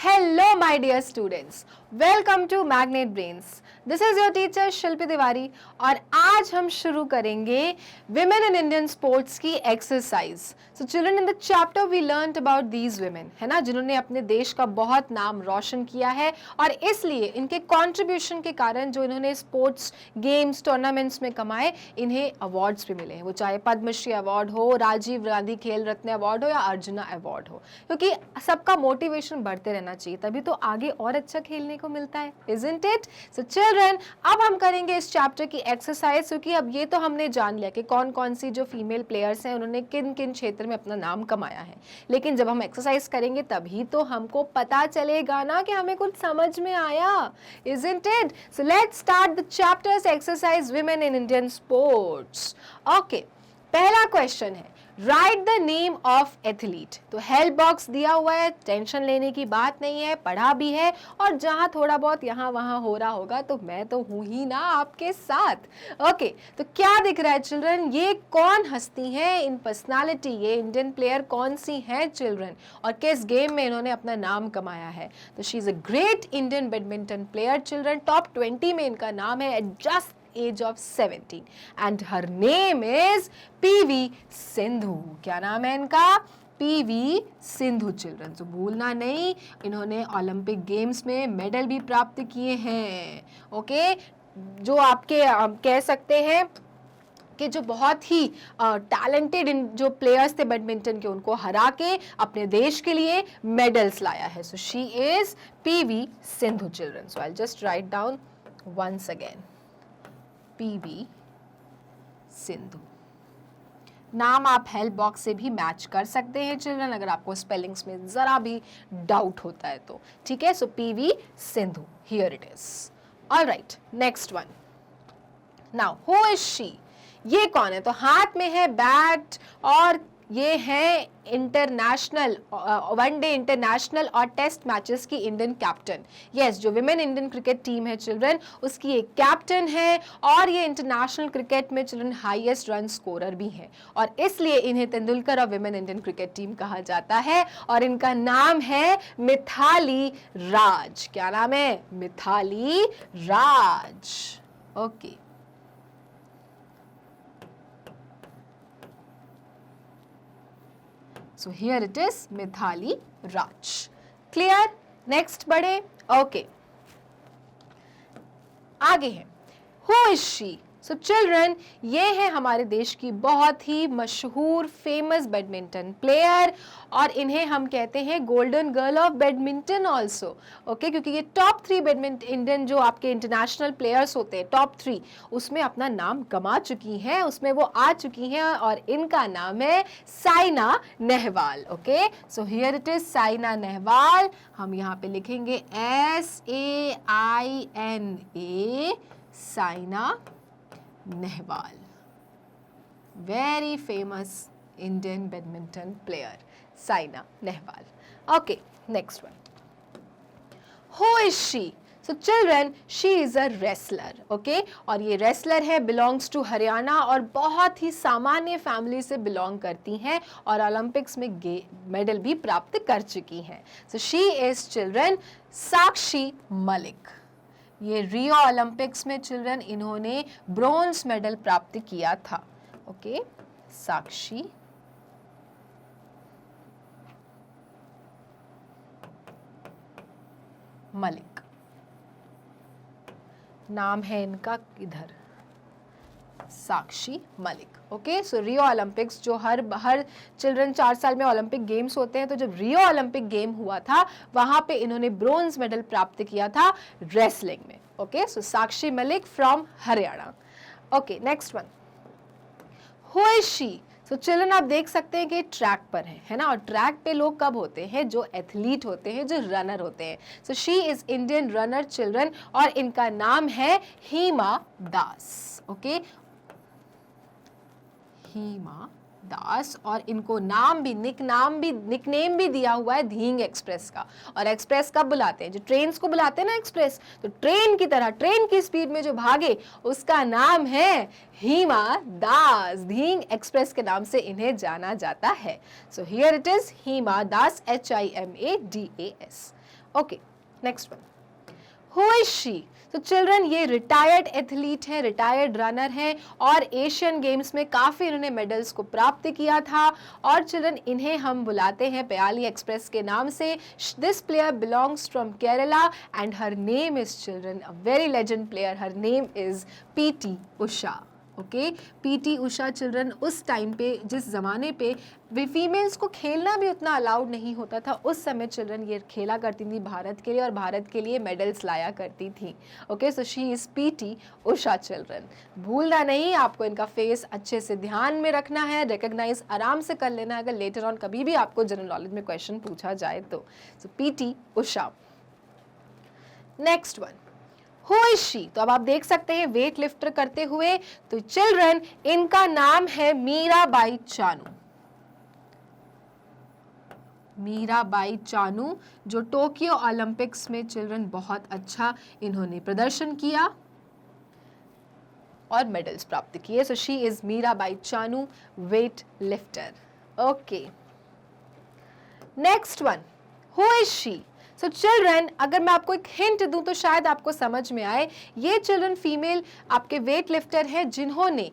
Hello my dear students, welcome to Magnet Brains. This is your teacher शिल्पी तिवारी और आज हम शुरू करेंगे Women in Indian Sports की exercise. So children, in the chapter we learnt about these women, है ना, जिन्होंने अपने देश का बहुत नाम रोशन किया है और इसलिए इनके कंट्रीब्यूशन के कारण जो इन्होंने स्पोर्ट्स गेम्स टूर्नामेंट्स में कमाए, इन्हें अवार्ड्स भी मिले हैं. वो चाहे पद्मश्री अवार्ड हो, राजीव गांधी खेल रत्न अवार्ड हो या अर्जुना अवार्ड हो, क्योंकि सबका मोटिवेशन बढ़ते रहना चाहिए, तभी तो आगे और अच्छा खेलने को मिलता है. Isn't it? So children, अब हम करेंगे इस चैप्टर की एक्सरसाइज, क्योंकि अब ये तो हमने जान लिया कि कौन कौन सी जो फीमेल प्लेयर्स हैं उन्होंने किन किन क्षेत्र में अपना नाम कमाया है. लेकिन जब हम एक्सरसाइज करेंगे तभी तो हमको पता चलेगा ना कि हमें कुछ समझ में आया. Isn't it? So let's start the chapter's exercise Women in Indian Sports. Okay, पहला क्वेश्चन है right the name of athlete. तो हेल्प बॉक्स दिया हुआ है, टेंशन लेने की बात नहीं है, पढ़ा भी है और जहां थोड़ा बहुत यहाँ वहां हो रहा होगा तो मैं तो हूं ही ना आपके साथ. ओके, तो क्या दिख रहा है चिल्ड्रन, ये कौन हस्ती है इन पर्सनालिटी, ये इंडियन प्लेयर कौन सी है चिल्ड्रन और किस गेम में इन्होंने अपना नाम कमाया है. तो she is a great Indian badminton player children. Top 20 में इनका नाम है at just age of 17 and her name is PV Sindhu. क्या नाम है इनका? PV Sindhu children. तो भूलना नहीं, इन्होंने ओलंपिक गेम्स में मेडल भी प्राप्त किए हैं. ओके, जो आपके कह सकते हैं कि जो बहुत ही टैलेंटेड जो प्लेयर्स थे बैडमिंटन के, उनको हरा के अपने देश के लिए मेडल्स लाया है. So she is PV Sindhu children. So I just write down once again PV Sindhu. नाम आप हेल्प बॉक्स से भी मैच कर सकते हैं चिल्ड्रन, अगर आपको स्पेलिंग्स में जरा भी डाउट होता है तो. ठीक है, सो PV Sindhu, here it is. Alright, next one. Now who is she, ये कौन है? तो हाथ में है बैट और ये है इंटरनेशनल वनडे इंटरनेशनल और टेस्ट मैचेस की इंडियन कैप्टन. यस, जो विमेन इंडियन क्रिकेट टीम है चिल्ड्रन, उसकी एक कैप्टन है और ये इंटरनेशनल क्रिकेट में चिल्ड्रन हाईएस्ट रन स्कोरर भी है और इसलिए इन्हें तेंदुलकर और विमेन इंडियन क्रिकेट टीम कहा जाता है और इनका नाम है मिथाली राज. क्या नाम है? Mithali Raj. Okay, so here it is Mithali Raj. Clear? Next बढ़े. ओके, आगे है who is she. So children, ये है हमारे देश की बहुत ही मशहूर फेमस बैडमिंटन प्लेयर और इन्हें हम कहते हैं golden girl of badminton also. Okay, क्योंकि ये टॉप 3 बैडमिंटन इंडियन जो आपके इंटरनेशनल प्लेयर्स होते हैं टॉप 3, उसमें अपना नाम कमा चुकी हैं, उसमें वो आ चुकी हैं और इनका नाम है Saina Nehwal. Okay, so here it is Saina Nehwal. हम यहाँ पे लिखेंगे SAINA, Saina Nehwal. Very famous Indian badminton player Saina Nehwal. Okay, next one. Who is she. So children, she is a wrestler. Okay, और ये रेसलर है, बिलोंग्स टू हरियाणा और बहुत ही सामान्य फैमिली से बिलोंग करती हैं और ओलंपिक्स में मेडल भी प्राप्त कर चुकी हैं. सो she is children Sakshi Malik. ये रियो ओलंपिक्स में चिल्ड्रन इन्होंने ब्रोंज मेडल प्राप्त किया था. ओके, साक्षी मलिक नाम है इनका. इधर साक्षी मलिक. ओके, सो रियो ओलंपिक्स जो हर चिल्ड्रन 4 साल में ओलंपिक गेम्स होते हैं, तो जब रियो ओलंपिक गेम हुआ था वहां पे इन्होंने ब्रोंज मेडल प्राप्त किया था रेसलिंग में. Okay, so Sakshi Malik from Haryana. Okay, next one. Who is she. So children, आप देख सकते हैं कि ट्रैक पर है ना, और ट्रैक पे लोग कब होते हैं? जो एथलीट होते हैं, जो रनर होते हैं. सो she is Indian runner children और इनका नाम है हीमा दास. ओके, हीमा दास और इनको नाम भी निकनेम भी दिया हुआ है धींग एक्सप्रेस का। और एक्सप्रेस कब बुलाते हैं? जो ट्रेन्स को बुलाते हैं ना एक्सप्रेस, तो ट्रेन की तरह ट्रेन की स्पीड में जो भागे उसका नाम है हीमा दास। धींग एक्सप्रेस के नाम से इन्हें जाना जाता है। So here it is Hima Das, HIMADAS। Okay, next one, who is she? तो चिल्ड्रन ये रिटायर्ड एथलीट है, रिटायर्ड रनर है और एशियन गेम्स में काफ़ी इन्होंने मेडल्स को प्राप्त किया था। और चिल्ड्रन इन्हें हम बुलाते हैं प्याली एक्सप्रेस के नाम से। This player belongs from Kerala and her name is children a very legend player, her name is PT Usha. Okay, PT Usha children उस टाइम पे, जिस ज़माने पे फीमेल्स को खेलना भी उतना अलाउड नहीं होता था, उस समय चिल्ड्रन ये खेला करती थी भारत के लिए और भारत के लिए मेडल्स लाया करती थी। Okay, so she is PT Usha children. भूलना नहीं, आपको इनका फेस अच्छे से ध्यान में रखना है, रिकग्नाइज आराम से कर लेना है अगर लेटर ऑन कभी भी आपको जनरल नॉलेज में क्वेश्चन पूछा जाए तो। So PT Usha. Next one, who is she? तो अब आप देख सकते हैं वेट लिफ्टर करते हुए, तो चिल्ड्रन इनका नाम है मीराबाई चानू। मीराबाई चानू, जो टोक्यो ओलंपिक्स में चिल्ड्रन बहुत अच्छा इन्होंने प्रदर्शन किया और मेडल्स प्राप्त किए। सो she is Mirabai Chanu, weight lifter. Okay, next one, who is she? So children, अगर मैं आपको एक हिंट दूं तो शायद आपको समझ में आए। ये चिल्ड्रन फीमेल आपके वेट लिफ्टर है जिन्होंने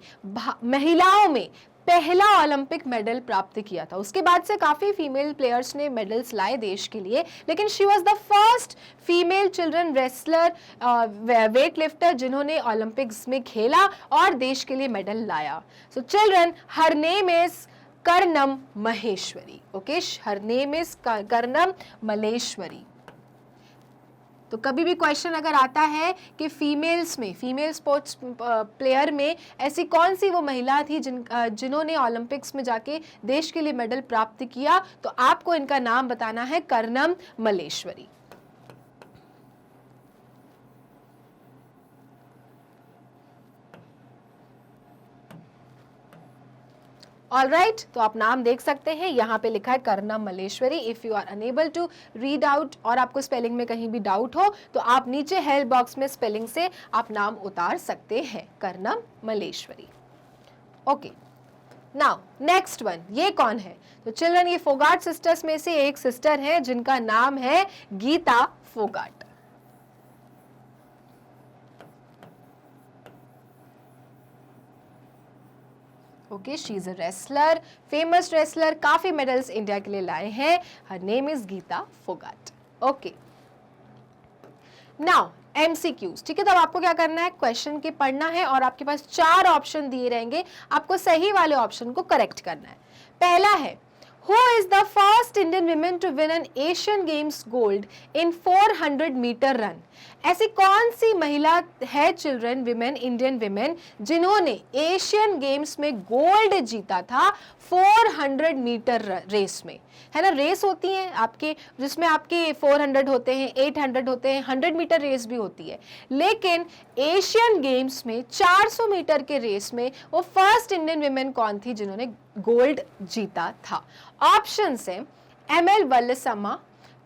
महिलाओं में पहला ओलंपिक मेडल प्राप्त किया था। उसके बाद से काफ़ी फीमेल प्लेयर्स ने मेडल्स लाए देश के लिए, लेकिन she was the first female children wrestler, weight lifter जिन्होंने ओलंपिक्स में खेला और देश के लिए मेडल लाया। So children, her name is Karnam Maheshwari. Okay, her name is Karnam Malleswari. तो कभी भी क्वेश्चन अगर आता है कि फीमेल्स में, फीमेल स्पोर्ट्स प्लेयर में ऐसी कौन सी वो महिला थी जिन्होंने ओलंपिक्स में जाके देश के लिए मेडल प्राप्त किया, तो आपको इनका नाम बताना है कर्णम मलेश्वरी। ऑलराइट, तो आप नाम देख सकते हैं, यहाँ पे लिखा है Karnam Malleswari. If you are unable to read out और आपको स्पेलिंग में कहीं भी डाउट हो तो आप नीचे हेल्प बॉक्स में स्पेलिंग से आप नाम उतार सकते हैं, Karnam Malleswari. Okay, now next one, ये कौन है? तो चिल्ड्रन, ये फोगाट सिस्टर्स में से एक सिस्टर है जिनका नाम है Geeta Phogat. Okay, she is a wrestler, famous wrestler, काफी मेडल्स इंडिया के लिए लाए हैं। Her name is Geeta Phogat. Okay, now MCQs, ठीक है। तो अब आपको क्या करना है, क्वेश्चन के पढ़ना है और आपके पास 4 ऑप्शन दिए रहेंगे, आपको सही वाले ऑप्शन को करेक्ट करना है। पहला है, Who is the first Indian woman to win an Asian Games gold in 400 meter run? ऐसी कौन सी महिला है चिल्ड्रन, विमेन, इंडियन विमेन, जिन्होंने एशियन गेम्स में गोल्ड जीता था 400 मीटर रेस में? है ना, रेस होती है आपके जिसमें आपके 400 होते हैं, 800 होते हैं, 100 मीटर रेस भी होती है, लेकिन एशियन गेम्स में 400 मीटर के रेस में वो फर्स्ट इंडियन विमेन कौन थी जिन्होंने गोल्ड जीता था? ऑप्शन है ML वल्लसम्मा,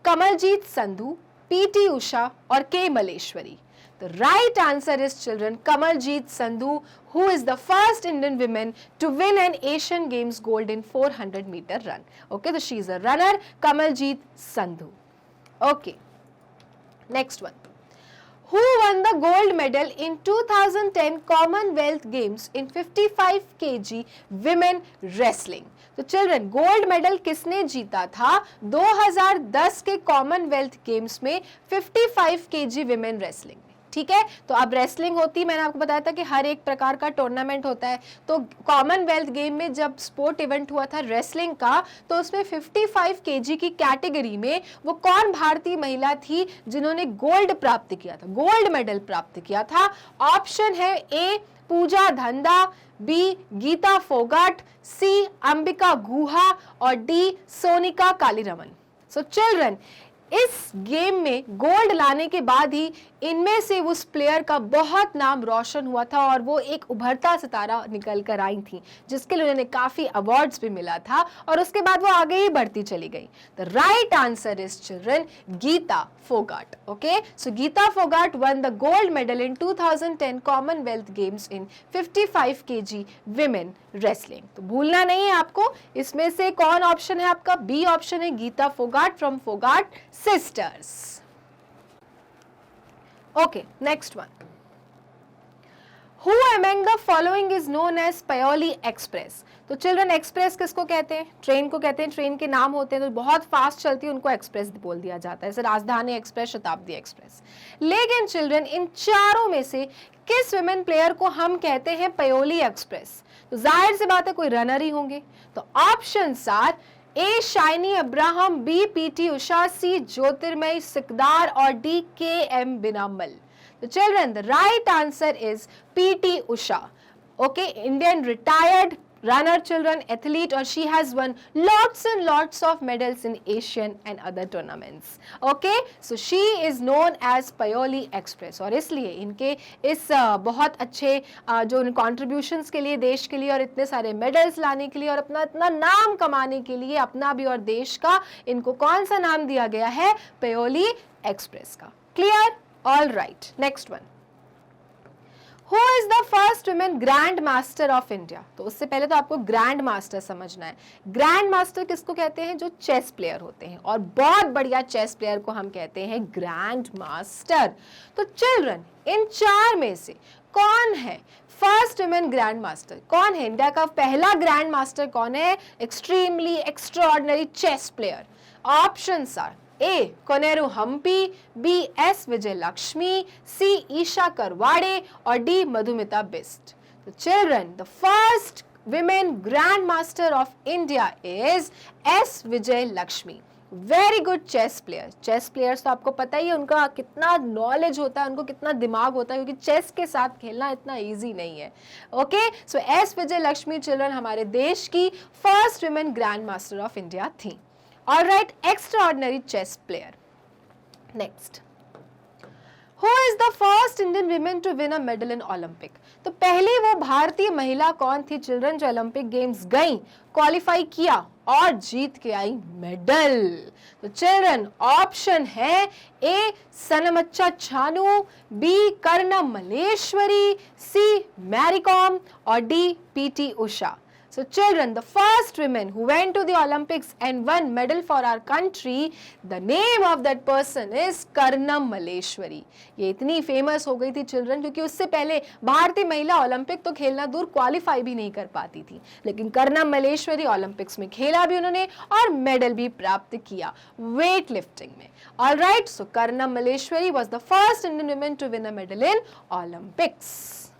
कमलजीत संधू, PT उषा और K Malleswari. The right answer is children Kamaljeet Sandhu, who is the first Indian woman to win an Asian Games gold in 400 meter run. Okay, so she is a runner, Kamaljeet Sandhu. Okay, next one. Who won the gold medal in 2010 Commonwealth Games in 55 kg women wrestling? तो children, gold medal किसने जीता था 2010 के Commonwealth games में 55 kg women wrestling में? ठीक है, तो अब रेसलिंग होती, मैंने आपको बताया था कि हर एक प्रकार का टूर्नामेंट होता है, तो कॉमनवेल्थ गेम में जब स्पोर्ट इवेंट हुआ था रेसलिंग का, तो उसमें 55 kg की कैटेगरी में वो कौन भारतीय महिला थी जिन्होंने गोल्ड प्राप्त किया था, गोल्ड मेडल प्राप्त किया था? ऑप्शन है A पूजा धंधा, B गीता फोगाट, C अंबिका गुहा और D Sonika Kaliraman. So children, इस गेम में गोल्ड लाने के बाद ही इनमें से उस प्लेयर का बहुत नाम रोशन हुआ था और वो एक उभरता सितारा निकल कर आई थी, जिसके लिए उन्हें काफी अवार्ड्स भी मिला था और उसके बाद वो आगे ही बढ़ती चली गई। The right answer is children Geeta Phogat. Okay, so Geeta Phogat won the gold medal in 2010 Commonwealth Games in 55 kg women wrestling. तो भूलना नहीं है आपको, इसमें से कौन ऑप्शन है आपका? B ऑप्शन है Geeta Phogat from Phogat sisters. Okay, next one. Who among the following is known as Paoli Express? तो चिल्ड्रन एक्सप्रेस किसको कहते हैं? ट्रेन को कहते हैं, ट्रेन के नाम होते हैं तो बहुत फास्ट चलती है उनको एक्सप्रेस बोल दिया जाता है, जैसे राजधानी एक्सप्रेस, शताब्दी एक्सप्रेस। लेकिन चिल्ड्रन इन चारों में से किस विमेन प्लेयर को हम कहते हैं पायोली एक्सप्रेस? तो जाहिर सी बात है कोई रनर ही होंगे। तो options are A Shiny Abraham, B PT Usha, C Jyotirmoyee Sikdar और D K M Binamol. So children, the right answer is PT Usha. Okay, Indian retired runner, children, athlete, or she has won lots and lots of medals in Asian and other tournaments. Okay, so she is known as Paoli Express और इसलिए इनके इस बहुत अच्छे जो contributions के लिए, देश के लिए और इतने सारे medals लाने के लिए और अपना इतना नाम कमाने के लिए, अपना भी और देश का, इनको कौन सा नाम दिया गया है? Paoli Express का। Clear? All right, next one. Who is the first women grand master of India? तो उससे पहले तो आपको ग्रैंड मास्टर समझना है। ग्रैंड मास्टर किसको कहते हैं? जो चेस प्लेयर होते हैं, और बहुत बढ़िया चेस प्लेयर को हम कहते हैं ग्रैंड मास्टर। तो चिल्ड्रन इन चार में से कौन है फर्स्ट वुमेन ग्रैंड मास्टर? कौन है इंडिया का पहला ग्रैंड मास्टर? कौन है? Extremely extraordinary chess player. Options are A Koneru Humpy, B S Vijay Lakshmi, C Isha Karavade और डी मधुमिता बिस्ट। तो children the first women grand master of India is S Vijay Lakshmi. Very good chess player. Chess players तो आपको पता ही है उनका कितना नॉलेज होता है, उनको कितना दिमाग होता है, क्योंकि चेस के साथ खेलना इतना इजी नहीं है। ओके, सो एस विजय लक्ष्मी चिल्ड्रन हमारे देश की first women grand master of India थी। All right, extraordinary chess player. Next, who is the first Indian woman to win a medal in Olympic? तो पहली वो भारतीय महिला कौन थी चिल्ड्रन जो ओलंपिक गेम्स गई, क्वालिफाई किया और जीत के आई मेडल? तो चिल्ड्रन ऑप्शन है ए सनमच्चा छानू, बी कर्णम मलेश्वरी, सी मैरी कॉम और D PT Usha. So children, the first women who went to the Olympics and won medal for our country, the name of that person is Karnam Malleshwari. ये इतनी famous हो गई थी children क्योंकि उससे पहले भारतीय महिला ओलंपिक तो खेलना दूर क्वालिफाई भी नहीं कर पाती थी, लेकिन कर्णम मल्लेश्वरी ओलंपिक्स में खेला भी उन्होंने और मेडल भी प्राप्त किया वेट लिफ्टिंग में। All right, so Karnam Malleshwari was the first Indian woman to win a medal in Olympics.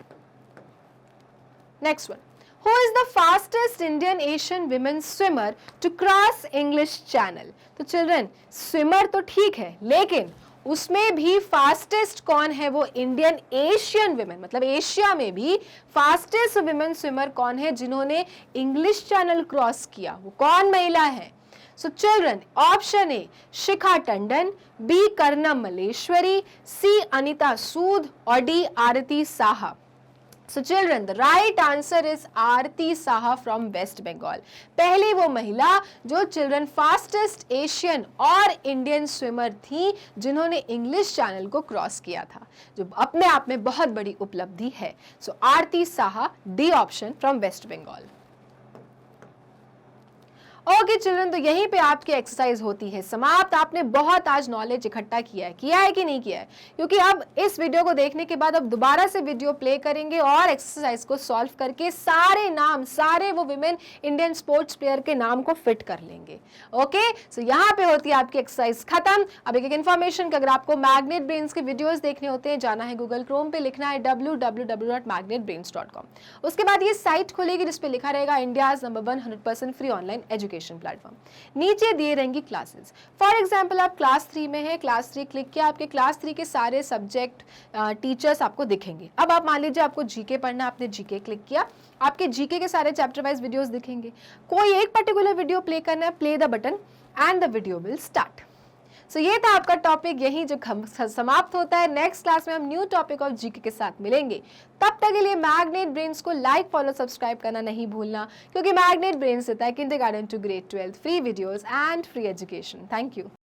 Next one. Who is the fastest Indian Asian women swimmer to cross English Channel? तो children swimmer तो ठीक है, लेकिन उसमें भी fastest कौन है? वो इंडियन एशियन विमेन, मतलब एशिया में भी फास्टेस्ट विमेन स्विमर कौन है जिन्होंने इंग्लिश चैनल क्रॉस किया? वो कौन महिला है? So children option A Shikha Tandon, B Karnam Malleswari, C Anita Sood और D Arti Saha. So children, the right answer is Arti Saha from West Bengal. पहली वो महिला जो चिल्ड्रन फास्टेस्ट एशियन और इंडियन स्विमर थी जिन्होंने इंग्लिश चैनल को क्रॉस किया था, जो अपने आप में बहुत बड़ी उपलब्धि है। So Arti Saha, D option from West Bengal. Okay children, तो यहीं पे आपकी एक्सरसाइज होती है समाप्त। आपने बहुत आज नॉलेज इकट्ठा किया है कि नहीं किया है? क्योंकि अब इस वीडियो को देखने के बाद अब दोबारा से वीडियो प्ले करेंगे और एक्सरसाइज को सॉल्व करके सारे नाम, सारे वो विमेन इंडियन स्पोर्ट्स प्लेयर के नाम को फिट कर लेंगे। ओके, सो यहाँ पे होती है आपकी एक्सरसाइज खत्म। अब एक इन्फॉर्मेशन कि अगर आपको मैग्नेट ब्रेन्स के वीडियोज देखने होते हैं, जाना है गूगल क्रोम पे, लिखना है www.magnetbrains.com। उसके बाद ये साइट खुलेगी जिसपे लिखा रहेगा India's number 1 100% free online education platform. नीचे दिए रहेंगी क्लासेस। फॉर एग्जांपल आप क्लास 3 में है, क्लास 3 क्लिक किया, आपके क्लास 3 के सारे सब्जेक्ट टीचर्स आपको दिखेंगे। अब आप मान लीजिए आपको जीके पढ़ना, आपने जीके क्लिक किया, आपके जीके के सारे चैप्टर वाइज वीडियोस दिखेंगे। कोई एक पर्टिकुलर वीडियो प्ले करना है, play the button and the video will start. So ये था आपका टॉपिक, यही जो समाप्त होता है। नेक्स्ट क्लास में हम न्यू टॉपिक ऑफ जीके के साथ मिलेंगे। तब तक के लिए मैग्नेट ब्रेन्स को लाइक, फॉलो, सब्सक्राइब करना नहीं भूलना, क्योंकि मैग्नेट ब्रेन्स देता है kindergarten to grade 12 free videos and free education. Thank you.